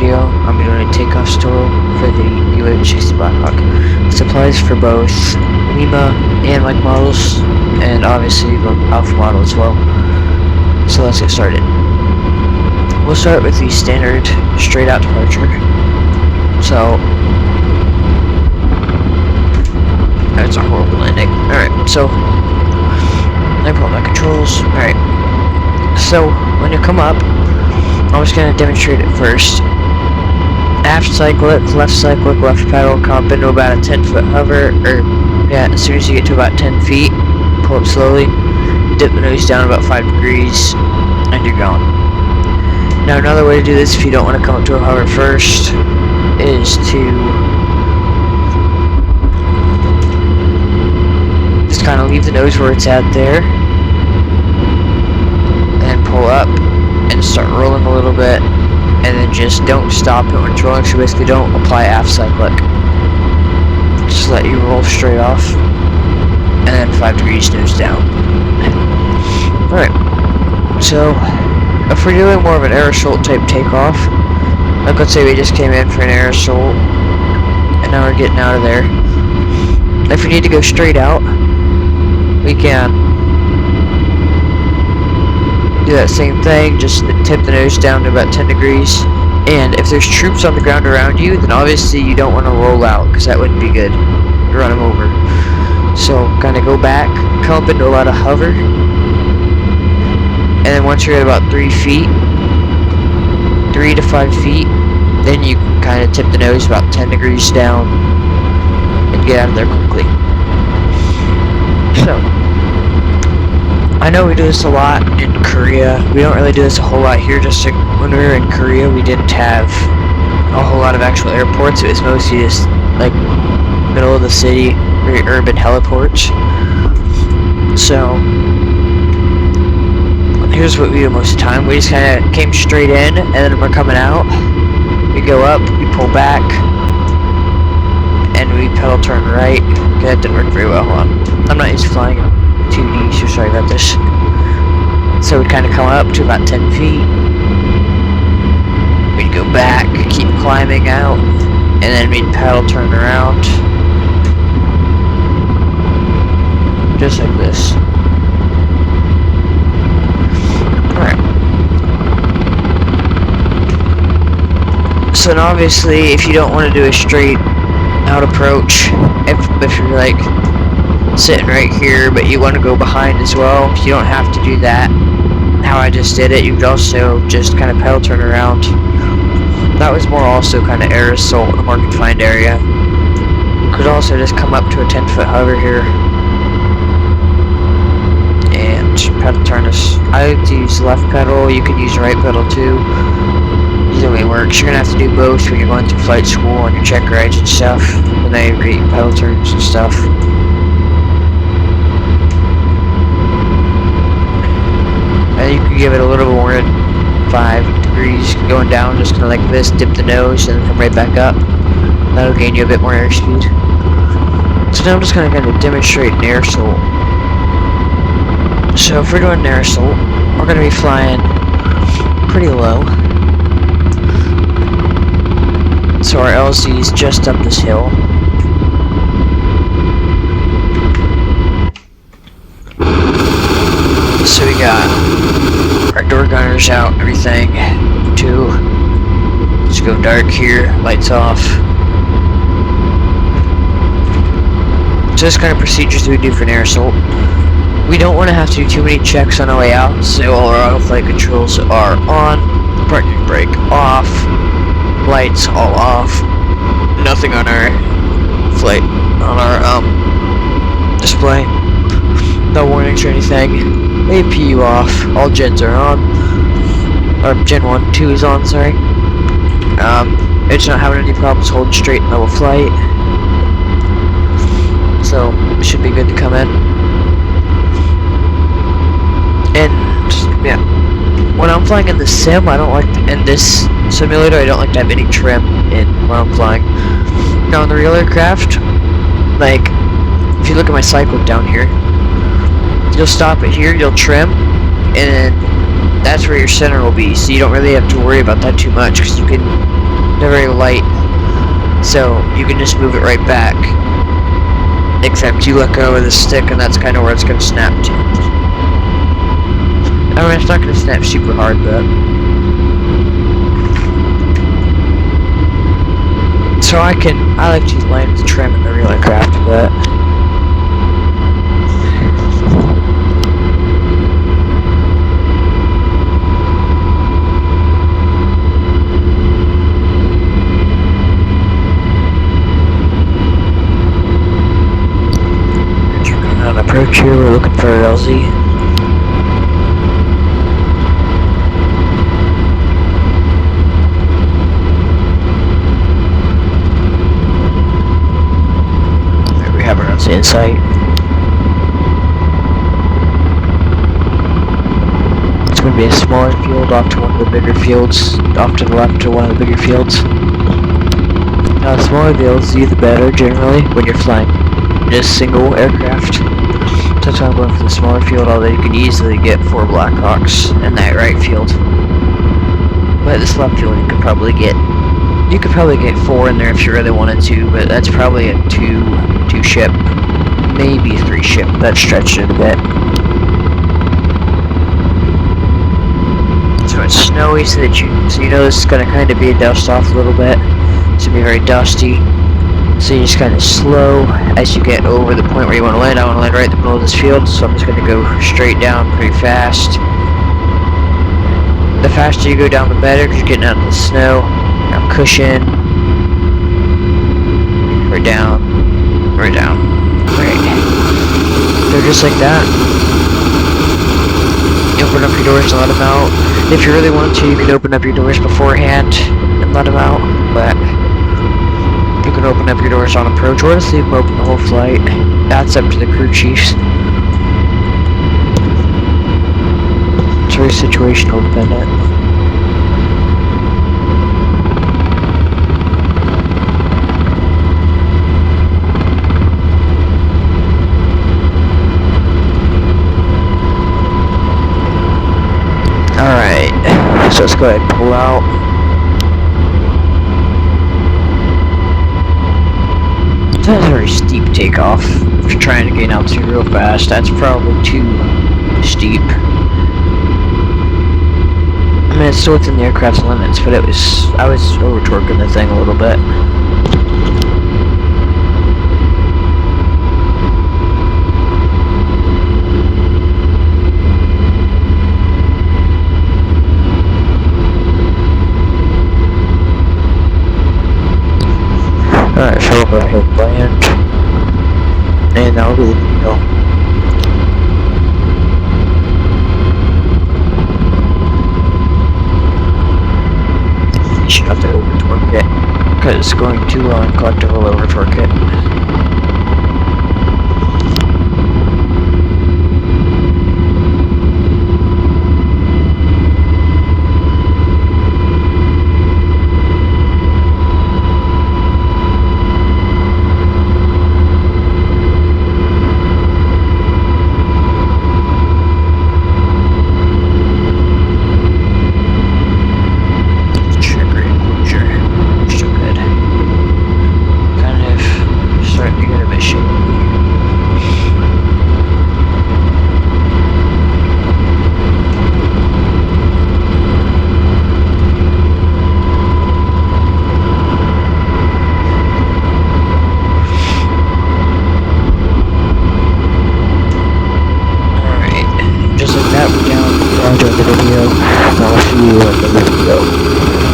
video, I'm doing a takeoff tutorial for the UH-60 Blackhawk. Supplies for both Lima and Mike models, and obviously the Alpha model as well. So let's get started. We'll start with the standard straight out departure. So that's a horrible landing. Alright, so I pull my controls. Alright, so when you come up, I'm just going to demonstrate it first. Aft cyclic, left cyclic, left pedal, come up into about a 10-foot hover, or yeah, as soon as you get to about 10 feet, pull up slowly, dip the nose down about 5 degrees, and you're going. Now another way to do this if you don't want to come up to a hover first is to just kind of leave the nose where it's at there, and pull up and start rolling a little bit, and then just don't stop it when it's rolling, so basically don't apply aft cyclic. Just let you roll straight off, and then 5 degrees nose down. Alright, so if we're doing more of an air assault type takeoff, like let's say we just came in for an air assault, and now we're getting out of there. If we need to go straight out, we can do that same thing, just tip the nose down to about 10 degrees. And if there's troops on the ground around you, then obviously you don't want to roll out, because that wouldn't be good. You run them over. So kind of go back, come up into a lot of hover, and then once you're at about 3 feet, 3 to 5 feet, then you can kind of tip the nose about 10 degrees down and get out of there quickly. So I know we do this a lot in Korea. We don't really do this a whole lot here. Just like when we were in Korea, we didn't have a whole lot of actual airports. It was mostly just like middle of the city, very urban heliports. So here's what we do most of the time. We just kind of came straight in, and then we're coming out. We go up, we pull back, and we pedal turn right. Okay, that didn't work very well. Hold on. I'm not used to flying in 2D, so sorry about this. So we'd kind of come up to about 10 feet. We'd go back, keep climbing out, and then we'd pedal turn around. Just like this. Alright. So now obviously, if you don't want to do a straight out approach, if you're like sitting right here but you want to go behind as well, you don't have to do that how I just did it. You could also just kind of pedal turn around. That was more also kind of air assault in a more confined area. You could also just come up to a 10-foot hover here and pedal turn us. I like to use left pedal. You can use right pedal too. Either way works. You're gonna have to do both when you're going through flight school on your check rides and stuff, when they rate pedal turns and stuff. And you can give it a little more than 5 degrees going down, just kind of like this, dip the nose, and then come right back up. That'll gain you a bit more airspeed. So now I'm just going to demonstrate an air assault. So if we're doing an air assault, we're going to be flying pretty low. So our LZ is just up this hill. So we got our door gunners out, everything, too. Let's go dark here, lights off. So this kind of procedures we do for an air assault. We don't want to have to do too many checks on our way out, so all our auto flight controls are on, parking brake off, lights all off, nothing on our flight, on our display, no warnings or anything. APU off, all gens are on, or Gen 1, 2 is on, sorry. It's not having any problems holding straight in level flight, so it should be good to come in. And yeah, when I'm flying in the sim, I don't like in this simulator, I don't like to have any trim in when I'm flying. Now in the real aircraft, like if you look at my cyclic down here, you'll stop it here, you'll trim, and then that's where your center will be, so you don't really have to worry about that too much, because you can They're very light, so you can just move it right back. Except you let go of the stick, and that's kind of where it's going to snap to. I mean, it's not going to snap super hard, but... So I like to use lines to trim in the real aircraft, but... On approach here, we're looking for an LZ. There we have our LZ in sight. It's going to be a smaller field off to one of the bigger fields, off to the left to one of the bigger fields. Now the smaller the LZ, the better generally when you're flying just single aircraft. So that's why I'm going for the smaller field, although you can easily get 4 Blackhawks in that right field. But this left field you could probably get 4 in there if you really wanted to, but that's probably a 2 ship, maybe 3 ship. That stretched it a bit. So it's snowy, so you know this is gonna kind of be a dust off a little bit. It's gonna be very dusty. So you just kind of slow as you get over the point where you want to land. I want to land right in the middle of this field, so I'm just going to go straight down pretty fast. The faster you go down, the better, because you're getting out of the snow. Now cushion. Right down. Right down. Right. So just like that. You open up your doors and let them out. If you really want to, you can open up your doors beforehand and let them out, but... You can open up your doors on approach, or just leave them open the whole flight. That's up to the crew chiefs. It's very situational dependent. Alright, so let's go ahead and pull out. That's a very steep takeoff. If you're trying to gain altitude real fast, that's probably too steep. I mean, it's still within the aircraft's limits, but I was over-torquing the thing a little bit. Alright, so we'll go ahead and land. And that'll be the video. You should have to over-torque it, because it's going too low and collective will over-torque it. That we're down, enjoyed the video, and I'll see you in the video.